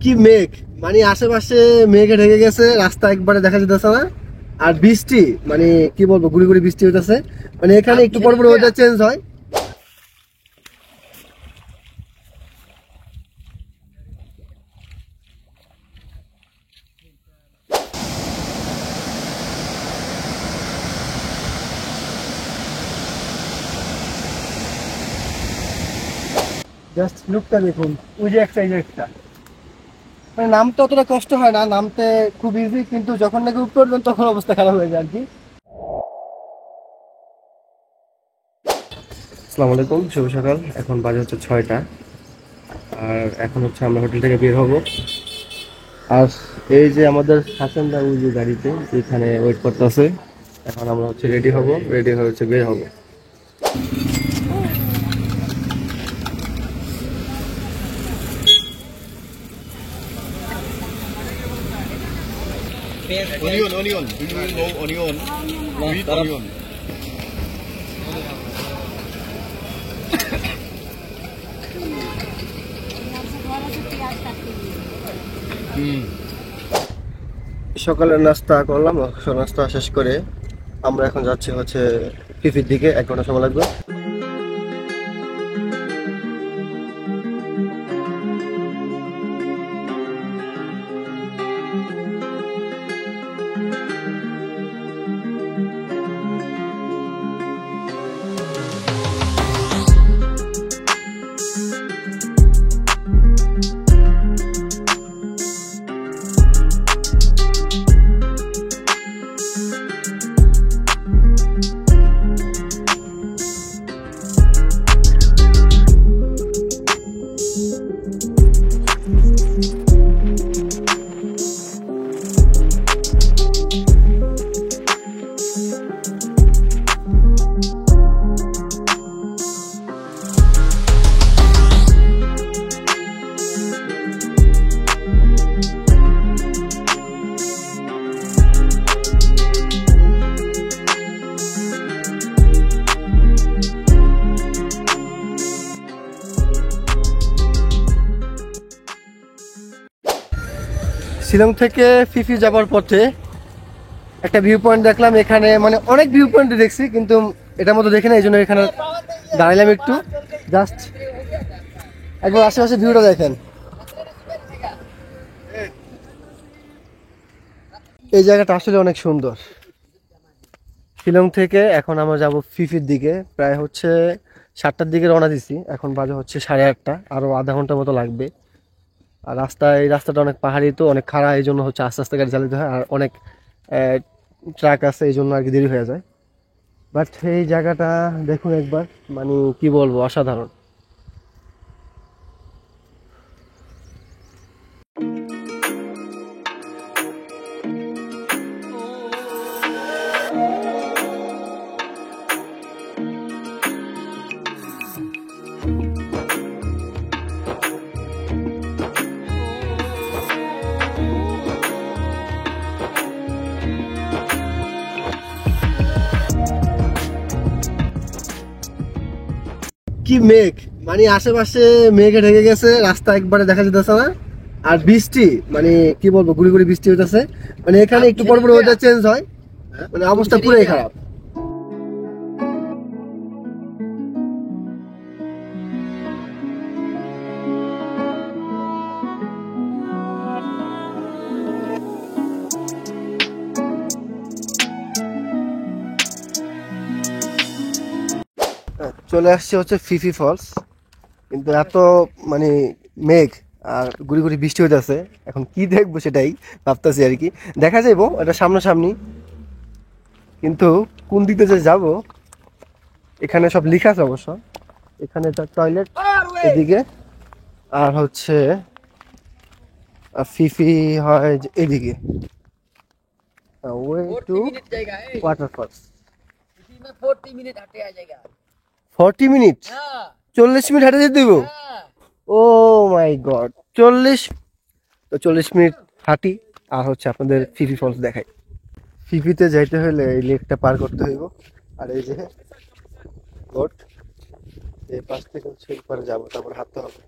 কি মেঘ, মানে আশেপাশে মেঘে ঢেকে গেছে, রাস্তা একবারে দেখা যেতেছে না। আর বৃষ্টি, মানে কি বলবো, গুড়ি গুড়ি বৃষ্টি হইতেছে। মানে এখানে একটু পর পর ওয়েদার চেঞ্জ হয়। জাস্ট লুকটা দেখুন, ওই যে একটা, এই যে একটা, মানে নামতে অতটা কষ্ট হয় না, নামতে খুব ইজি, কিন্তু যখন নাকি উপরে উঠবেন তখন অবস্থা খারাপ হয়ে যায় আর কি। আসসালামু আলাইকুম, শুভ সকাল। এখন বাজে হচ্ছে 6টা। আর এখন হচ্ছে আমরা হোটেল থেকে বের হব। আর এই যে আমাদের হাসান দা ওই যে গাড়িতে এখানে ওয়েট করতেছে। এখন আমরা হচ্ছে রেডি হব, রেডি হয়ে হচ্ছে বের হব। Onion, onion. Do you know onion? Sweet onion. সকালের নাস্তা করলাম, নাস্তা শেষ করে আমরা এখন যাচ্ছি হচ্ছে ফিফির দিকে। 1 ঘন্টা সময় লাগবে। শিলং থেকে ফিফি যাবার পথে একটা ভিউ পয়েন্ট দেখলাম। এখানে মানে অনেক ভিউ পয়েন্ট দেখছি, কিন্তু এটার মতো দেখে না, এই জন্য এখানে দাঁড়াইলাম একটু। জাস্ট একবার আশেপাশে ভিউটা দেখেন। এই জায়গাটা আসলে অনেক সুন্দর। শিলং থেকে এখন আমরা যাব ফিফির দিকে। প্রায় হচ্ছে 7টার দিকে রওনা দিছি, এখন বাজে হচ্ছে 8:30। আরো আধা ঘন্টার মতো লাগবে। আর এই রাস্তাটা অনেক পাহাড়ি, তো অনেক খাড়া, এই জন্য হচ্ছে আস্তে আস্তে গাড়ি চালাতে হয়। আর অনেক ট্রাক আছে, এই জন্য আর কি দেরি হয়ে যায়। বাট এই জায়গাটা দেখুন একবার, মানে কি বলবো, অসাধারণ। কি মেঘ, মানে আশেপাশে মেঘে ঢেকে গেছে, রাস্তা একবারে দেখা যেতেছে না। আর বৃষ্টি, মানে কি বলবো, গুড়ি গুড়ি বৃষ্টি হইতেছে। মানে এখানে একটু পর পর ওয়েদার চেঞ্জ হয়, মানে অবস্থা পুরোই খারাপ। চলে আসছে হচ্ছে ফিফি ফলস, কিন্তু এত মানে মেঘ আর গুড়ি গুড়ি বৃষ্টি হইতেছে, এখন কি দেখবো সেটাই ভাবতেছি আর কি। দেখা যাইবো এটা সামনাসামনি, কিন্তু কোন দিকে যে যাব, এখানে সব লেখা আছে অবশ্য। এখানে টয়লেট এদিকে, আর হচ্ছে ফিফি হয় যে এদিকে। Way to waterfalls. 40 minute, 40 minute হেঁটে যেতে দিব? ও মাই গড, 40 মিনিট হাঁটি, আর হচ্ছে আপনাদের ফিফি ফলস দেখাই। ফিফিতে যাইতে হলে এই লেকটা পার করতে হইব। আর এই যে বোট, এই পাশ থেকে হচ্ছে পারে যাবো, তারপর হাঁটতে হবে।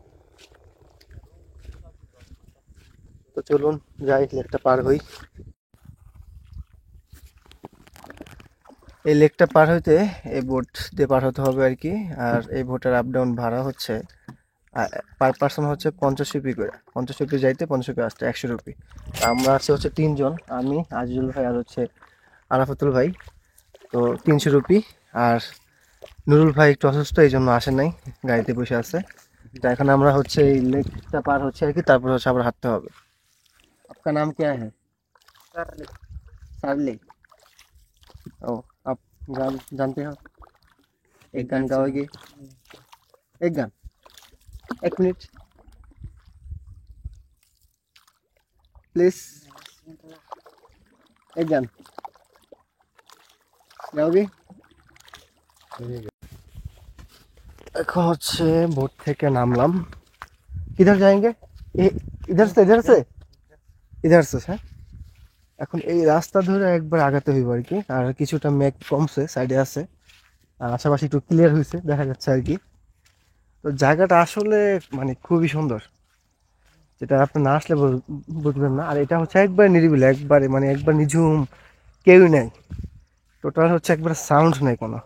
তো চলুন যাই, লেকটা পার হই। এই লেকটা পার হইতে এই বোট দিয়ে পার হতে হবে আর কি। আর এই বোটের আপ ডাউন ভাড়া হচ্ছে পার পার্সন হচ্ছে 50 রুপি করে। 50 রুপি যাইতে, 50 রুপি আসতে, 100 রুপি। আমরা আছি হচ্ছে 3 জন, আমি, আজিজুল ভাই আর হচ্ছে আরাফাতুল ভাই। তো 300 রুপি। আর নুরুল ভাই একটু অসুস্থ, এই জন্য আসে নাই, গাড়িতে বসে আছে। তো এখন আমরা হচ্ছে এই লেকটা পার হচ্ছে আর কি, তারপর হচ্ছে আবার হাঁটতে হবে। আপনার নাম क्या है? सार्ली। ओ, आप जानते हो? एक गान गाओगे? एक गान, 1 मिनट प्लीज। एक गान গাওগে? এখন হচ্ছে বোট থেকে নামলাম। কিধার যাएंगे? ইধার সে হ্যাঁ। এখন এই রাস্তা ধরে একবার আগাতে হইব আর কি। আর কিছুটা মেঘ কমছে, সাইডে আছে। আর আশেপাশে একটু ক্লিয়ার হয়েছে, দেখা যাচ্ছে আর কি। তো জায়গাটা আসলে মানে খুবই সুন্দর, যেটা আপনি না আসলে বুঝবেন না। আর এটা হচ্ছে একবার নিরিবিলি, একবারে মানে একবার নিঝুম, কেউই নাই। টোটাল হচ্ছে একবার সাউন্ড নেই কোনো।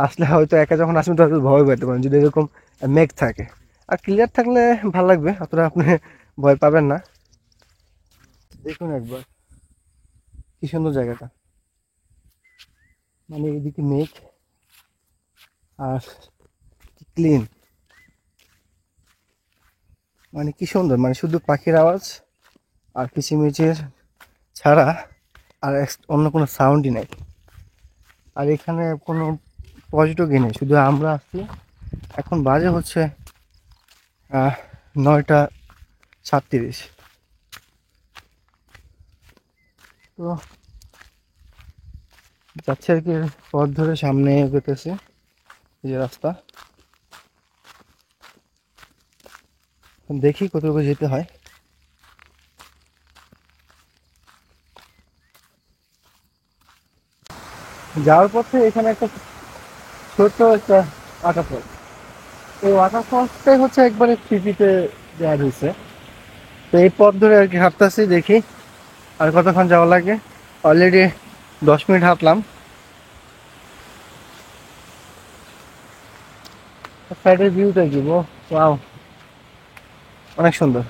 আসলে হয়তো একা যখন আসবেন তো হয়তো ভয় পেতে পারেন, যদি এরকম মেঘ থাকে। আর ক্লিয়ার থাকলে ভালো লাগবে, অতটা আপনি ভয় পাবেন না। দেখুন একবার কি সুন্দর জায়গাটা, মানে এদিকে মেঘ আর ক্লিন, মানে কি সুন্দর, মানে শুধু পাখির আওয়াজ আর কিচিমিচির ছাড়া আর অন্য কোনো সাউন্ডই নাই। আর এখানে কোনো পর্যটকই নেই, শুধু আমরা আসছি। এখন বাজে হচ্ছে 9টা 37। তো যাচ্ছে আর কি, পথ ধরে সামনে এগোতেছে, এই যে রাস্তা। দেখি কতটুকু যেতে হয়। যাওয়ার পথে এখানে একটা ছোট্ট একটা ওয়াটারফল, এই ওয়াটারফলটাই হচ্ছে একবারে ফ্রিতে দেওয়া হয়েছে। তো এই পথ ধরে আর কি হাঁটতেছি, দেখি আর কতক্ষণ যাওয়া লাগে। অলরেডি 10 মিনিট হাঁটলাম। সাইডের ভিউটা কি, ওয়াও, অনেক সুন্দর।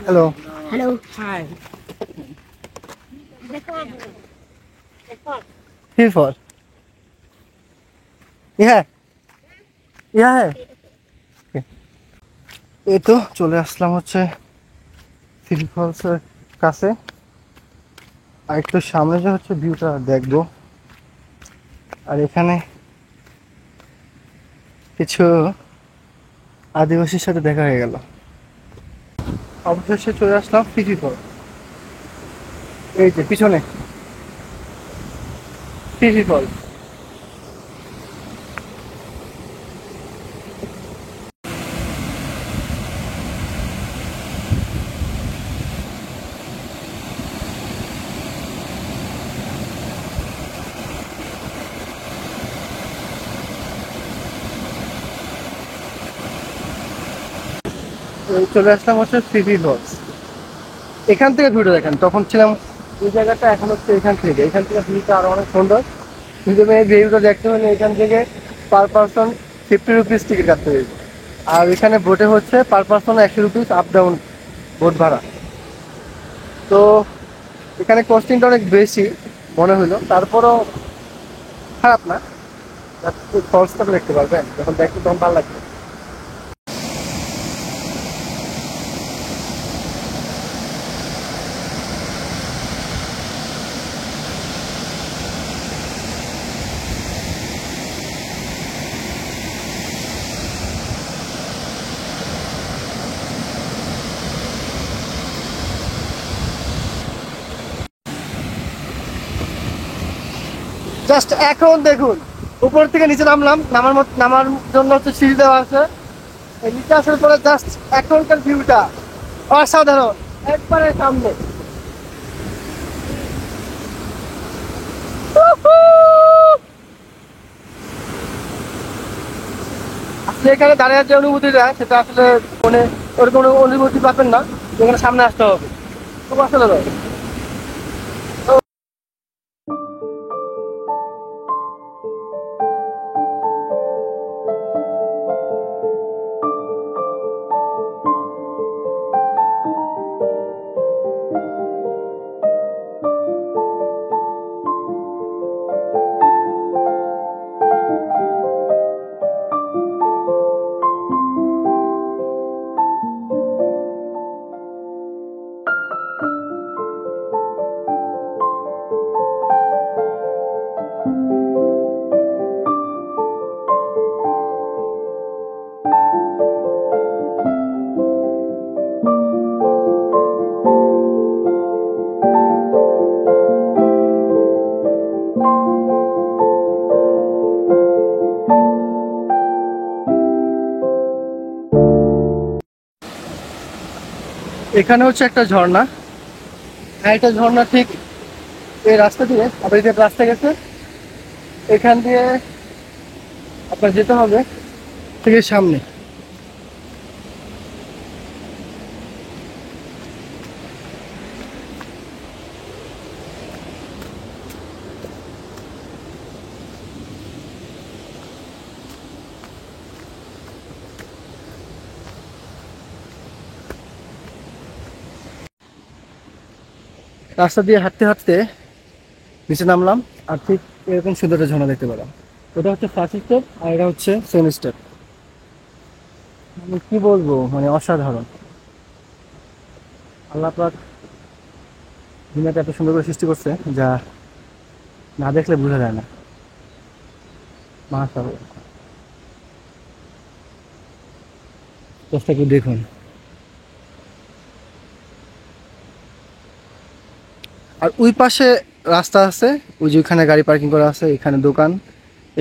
হ্যালো। Hello. Hi. ফির ফল ইহা ইহা হ্যাঁ। এই তো চলে আসলাম হচ্ছে ফিল ফলসের কাছে। আর একটু সামনে যে হচ্ছে ভিউটা দেখবো। আর এখানে কিছু আদিবাসীর সাথে দেখা হয়ে গেল। অবশেষে চলে আসলাম ফিফি ফল, এই যে পিছনে ফিফি ফল। চলে আসলাম হচ্ছে ফিফি ফলস। এখান থেকে ভিউটা দেখেন, তখন ছিলাম এই জায়গাটা, এখন হচ্ছে এখান থেকে ভিউটা আরো অনেক সুন্দর। কিন্তু এই ভিউটা দেখতে হলে এখান থেকে পার পার্সন 50 রুপিস টিকিট কাটতে হবে। আর এখানে বোটে হচ্ছে per person 100 rupees up down boat ভাড়া। তো এখানে কস্টিংটা অনেক বেশি মনে হলো, তারপরও খারাপ না। খরচটা দেখতে পারবেন, যখন দেখতে তখন ভালো লাগবে। জাস্ট এখন দেখুন উপর থেকে নিচে নামলাম, নামার জন্য হচ্ছে সিঁড়ি দেওয়া আছে। এই নিচে আসার পরে জাস্ট এখনকার ভিউটা অসাধারণ, একবারে সামনে। আসলে এখানে দাঁড়িয়ে যে অনুভূতিটা, সেটা আসলে মনে ওরকম অনুভূতি পাবেন না, যেখানে সামনে আসতে হবে। খুব অসাধারণ। এখানে হচ্ছে একটা ঝর্ণা, আর একটা ঝর্ণা ঠিক এই রাস্তা দিয়ে, আপনার যে রাস্তা গেছে এখান দিয়ে আপনার যেতে হবে থেকে সামনে। রাস্তা দিয়ে হাঁটতে হাঁটতে নিচে নামলাম, আর ঠিক এরকম সুন্দর একটা ঝর্ণা দেখতে পেলাম। ওটা হচ্ছে ফার্স্ট স্টেপ, আর এটা হচ্ছে সেকেন্ড স্টেপ। মানে কি বলবো, মানে অসাধারণ। আল্লাহ পাক দুনিয়াটা এত সুন্দর করে সৃষ্টি করছে, যা না দেখলে বোঝা যায় না। মাশাআল্লাহ, চেষ্টা করে দেখুন। আর ওই পাশে রাস্তা আছে, ওই যে ওইখানে গাড়ি পার্কিং করা আছে, এখানে দোকান,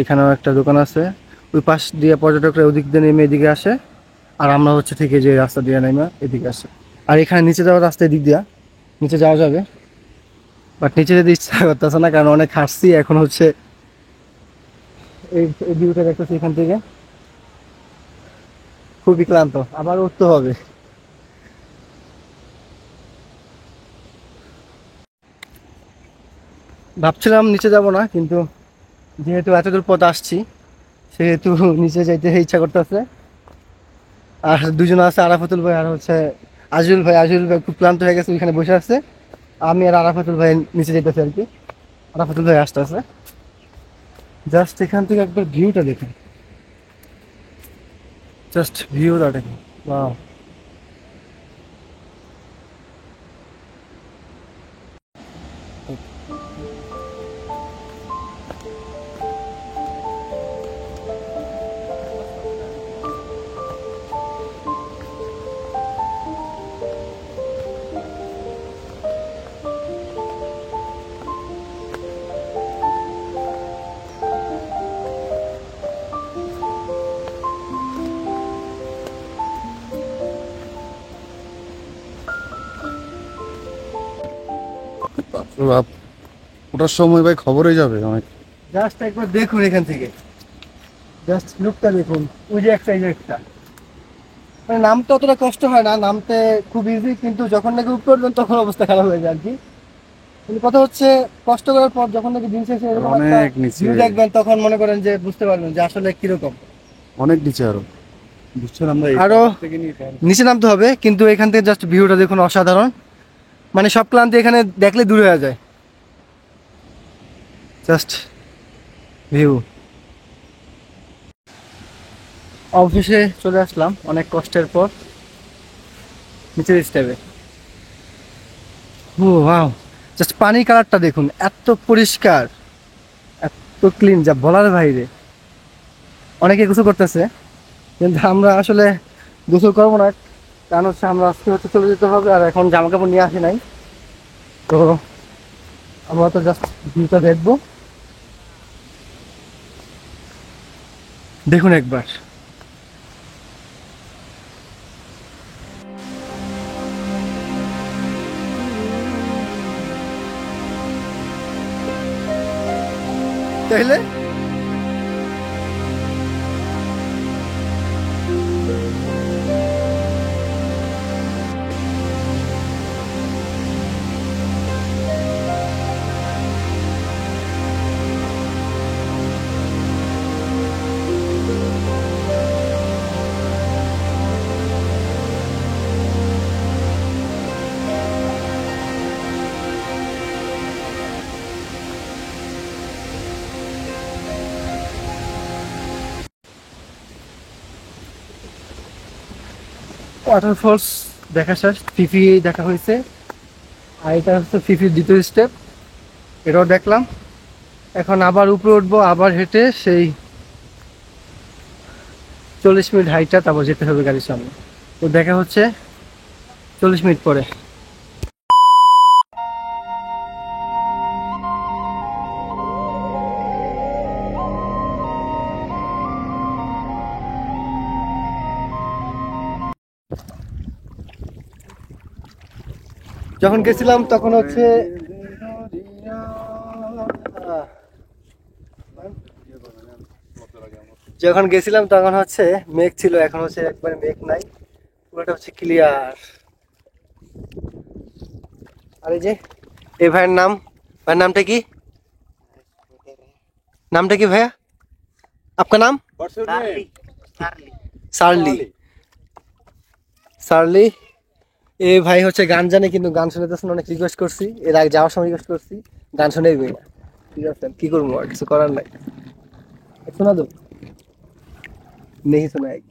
এখানেও একটা দোকান আছে। ওই পাশ দিয়ে পর্যটকরা ওদিক দিয়ে নেমে এদিকে আসে, আর আমরা হচ্ছে ঠিক এই যে রাস্তা দিয়ে নেমে এদিকে আসে। আর এখানে নিচে যাওয়ার রাস্তা এদিক দিয়া, নিচে যাওয়া যাবে, বাট নিচে যেতে ইচ্ছা করতেছে না, কারণ অনেক হাঁটছি। এখন হচ্ছে এই ভিউটা দেখতেছি এখান থেকে, খুবই ক্লান্ত, আবার উঠতে হবে। ভাবছিলাম নিচে যাব না, কিন্তু যেহেতু এতদূর পথ আসছি সেহেতু নিচে যাইতে ইচ্ছা করতেছে। আর দুজন আছে, আরাফাতুল ভাই আর হচ্ছে আজুল ভাই খুব ক্লান্ত হয়ে গেছে, ওইখানে বসে আছে। আমি আর আরাফাতুল ভাই নিচে যেতেছি আর কি। আরাফাতুল ভাই আসতে আছে। জাস্ট এখান থেকে একবার ভিউটা দেখুন, জাস্ট ভিউটা দেখুন, ওয়াও। বাপ, ওটার সময় ভাই খবর হয়ে যাবে অনেক। জাস্ট একবার দেখুন এখান থেকে, জাস্ট লুকটা দেখুন। ওই যে একটা, এই যে একটা, মানে নামতে অতটা কষ্ট হয় না, নামতে খুব ইজি, কিন্তু যখন নাকি উপরে উঠবেন তখন অবস্থা খারাপ হয়ে যায় আর কি। কিন্তু কথা হচ্ছে কষ্ট করার পর যখন নাকি দিন শেষে এরকম একটা অনেক নিচে, ভিউ দেখবেন, তখন মনে করেন যে বুঝতে পারবেন যে আসলে কিরকম। অনেক নিচে আরো বুঝছেন, আমরা এই আরো পাহাড় থেকে নিয়ে নিচে নামতে হবে, কিন্তু এখান থেকে জাস্ট ভিউটা দেখুন, অসাধারণ। মানে সব ক্লান্তি এখানে দেখলে দূর হয়ে যায়। Just view. অফিসে চলে আসলাম অনেক কষ্টের পর, নিচের স্টেপে। ও ওয়াও, জাস্ট পানির কালারটা দেখুন, এত পরিষ্কার, এত ক্লিন, যা বলার বাইরে। অনেকে গোসল করতেছে, কিন্তু আমরা আসলে গোসল করবো না, কারণ হচ্ছে আমরা আজকে হচ্ছে চলে যেতে হবে, আর এখন জামা কাপড় নিয়ে আসি নাই। তো আমরা তো জাস্ট ভিউটা দেখবো, দেখুন একবার। তাইলে ওয়াটারফলস দেখা শেষ, ফিফি দেখা হয়েছে, আর এটা হচ্ছে ফিফির দ্বিতীয় স্টেপ, এটাও দেখলাম। এখন আবার উপরে উঠবো, আবার হেঁটে সেই 40 মিনিট হাইটা তারপর যেতে হবে গাড়ির সামনে। তো দেখা হচ্ছে 40 মিনিট পরে। যখন গেছিলাম তখন হচ্ছে যখন গেছিলাম তখন হচ্ছে মেঘ ছিল, এখন হচ্ছে একবারে মেঘ নাই, পুরোটা হচ্ছে ক্লিয়ার। আর এই যে এই ভাইয়ের নাম, ভাইয়ের নামটা কি? নামটা কি ভাইয়া? আপনার নাম? সার্লি। সার্লি এই ভাই হচ্ছে গান জানে, কিন্তু গান শুনতেছেন, অনেক রিকোয়েস্ট করছি, এর আগে যাওয়ার সময় রিকোয়েস্ট করছি, গান শুনেই না। ঠিক আছে, কি করবো, আর কিছু করার নাই। শোনা দো নেই, শোনা এক।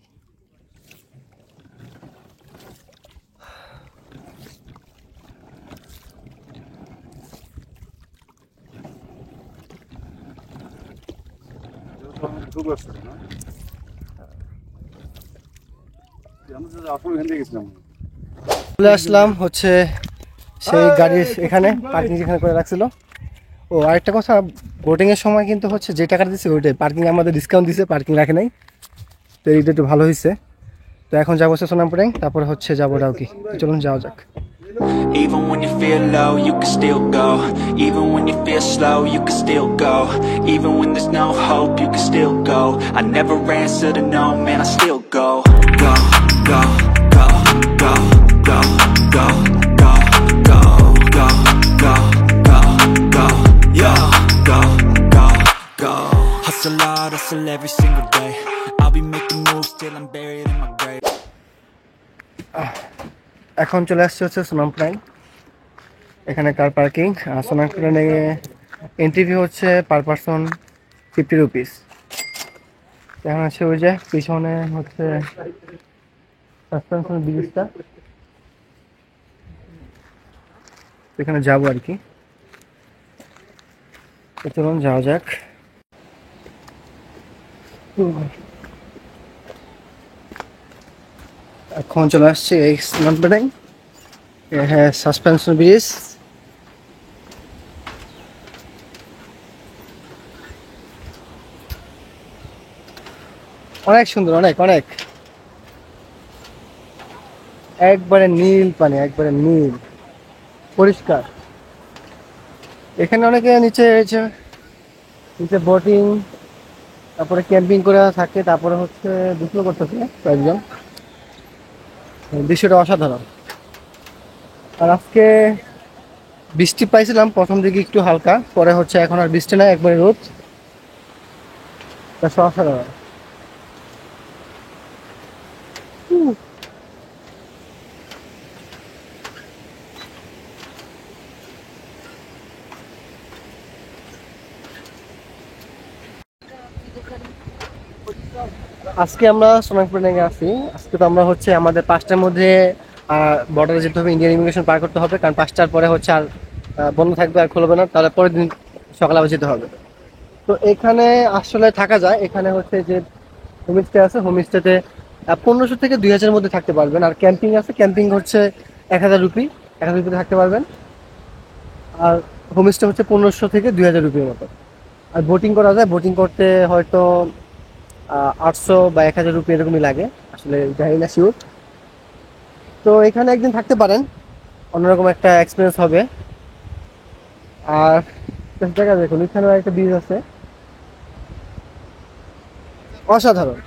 চলে আসলাম হচ্ছে সেই গাড়ির এখানে, পার্কিং যেখানে করে রাখছিল। ও আরেকটা কথা, বোটিং এর সময় কিন্তু হচ্ছে যে টাকাটা দিচ্ছে ওইটাই, পার্কিং আমাদের ডিসকাউন্ট দিছে, পার্কিং রাখে নাই, তো এইটা একটু ভালো হয়েছে। তো এখন যাবো হচ্ছে সোনামপুরে, তারপরে হচ্ছে যাবো ডাউকি। চলুন যাওয়া যাক। Even when you feel low, you can still go. Even when you feel slow, you can still go. Even when there's no hope, you can still go. I never answer to no, man, I still go. Go, go, go, go, go, go, go, go, go, go, go, go, yo, go, go, go. Hustle hard, hustle every single day. I'll be making moves till I'm buried in my grave. এখন চলে আসছে হচ্ছে সোনামপুরে, এখানে car parking. আর সোনামপুরে entry fee হচ্ছে per person 50 rupees. এখন হচ্ছে ওই যে পিছনে হচ্ছে সাসপেনশন ব্রিজটা, এখানে যাবো আর কি। তো চলুন যাওয়া যাক। এখন চলে আসছে এই সোনামপুরে, হ্যাঁ সাসপেনশন ব্রিজ। অনেক সুন্দর, অনেক অনেক, একবারে নীল পানি, একবারে নীল পরিষ্কার। এখানে অনেকে নিচে নিচে বোটিং, তারপরে ক্যাম্পিং করে থাকে, তারপরে হচ্ছে দুটো করতেছে কয়েকজন। দৃশ্যটা অসাধারণ। আর আজকে বৃষ্টি পাইছিলাম প্রথম দিকে একটু হালকা, পরে হচ্ছে এখন আর বৃষ্টি নাই, একবারে রোদ, তা অসাধারণ। আজকে আমরা সোনামপুরে আছি। আজকে তো আমরা হচ্ছে আমাদের 5টার মধ্যে বর্ডারে যেতে হবে, ইন্ডিয়ান ইমিগ্রেশন পার করতে হবে, কারণ 5টার পরে হচ্ছে আর বন্ধ থাকবে, আর খুলবে না, তাহলে পরের দিন সকালে আবার যেতে হবে। তো এখানে আসলে থাকা যায়, এখানে হচ্ছে যে হোমস্টে আছে, হোমস্টেতে 1500 থেকে 2000 মধ্যে থাকতে পারবেন। আর ক্যাম্পিং আছে, ক্যাম্পিং হচ্ছে 1000 রুপি, 1000 রুপিতে থাকতে পারবেন। আর হোমস্টে হচ্ছে 1500 থেকে 2000 রুপির মতো। আর বোটিং করা যায়, বোটিং করতে হয়তো 800 বা 1000 রুপি এরকমই লাগে, আসলে জানি না শিওর। তো এখানে একদিন থাকতে পারেন, অন্যরকম একটা এক্সপিরিয়েন্স হবে। আর জায়গা দেখুন, এখানেও একটা ব্রিজ আছে, অসাধারণ।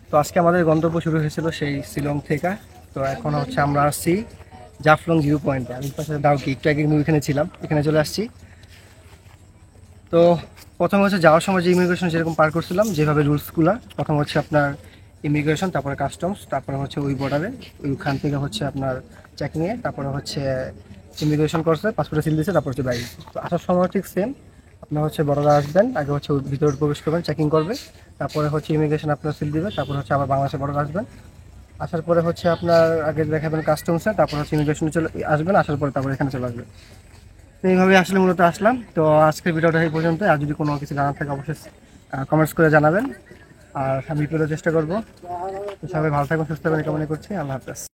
তো আজকে আমাদের গন্তব্য শুরু হয়েছিল সেই শিলং থেকে। তো এখন হচ্ছে আমরা আসছি জাফলং ভিউ পয়েন্টে। আমি পাশে ডাউকি, একটু আগে কিন্তু এখানে ছিলাম, এখানে চলে আসছি। তো প্রথমে হচ্ছে যাওয়ার সময় যে ইমিগ্রেশন যেরকম পার করছিলাম, যেভাবে রুলসগুলো, প্রথম হচ্ছে আপনার ইমিগ্রেশন, তারপরে কাস্টমস, তারপরে হচ্ছে ওই বর্ডারে, ওইখান থেকে হচ্ছে আপনার চেকিংয়ে, তারপরে হচ্ছে ইমিগ্রেশন করছে, পাসপোর্টে সিল দিয়েছে, তারপর হচ্ছে বাইরে। তো আসার সময় ঠিক সেম, আপনার হচ্ছে বর্ডারে আসবেন, আগে হচ্ছে ভিতরে প্রবেশ করবেন, চেকিং করবে, তারপরে হচ্ছে ইমিগ্রেশন আপনার সিল দিবে, তারপরে হচ্ছে আবার বাংলাদেশের বর্ডারে আসবেন। আসার পরে হচ্ছে আপনার আগে দেখাবেন কাস্টমসে, তারপর হচ্ছে ইমিগ্রেশনে চলে আসবেন, আসার পরে তারপর এখানে চলে আসবেন। তো এইভাবে আসলে মূলত আসলাম। তো আজকের ভিডিওটা এই পর্যন্ত। আর যদি কোনো কিছু জানার থাকে অবশ্যই কমেন্টস করে জানাবেন, আর আমি ভিডিও চেষ্টা করবো। তো সবাই ভালো থাকবেন, সুস্থ থাকবেন, কামনা করছি। আল্লাহ হাফেজ।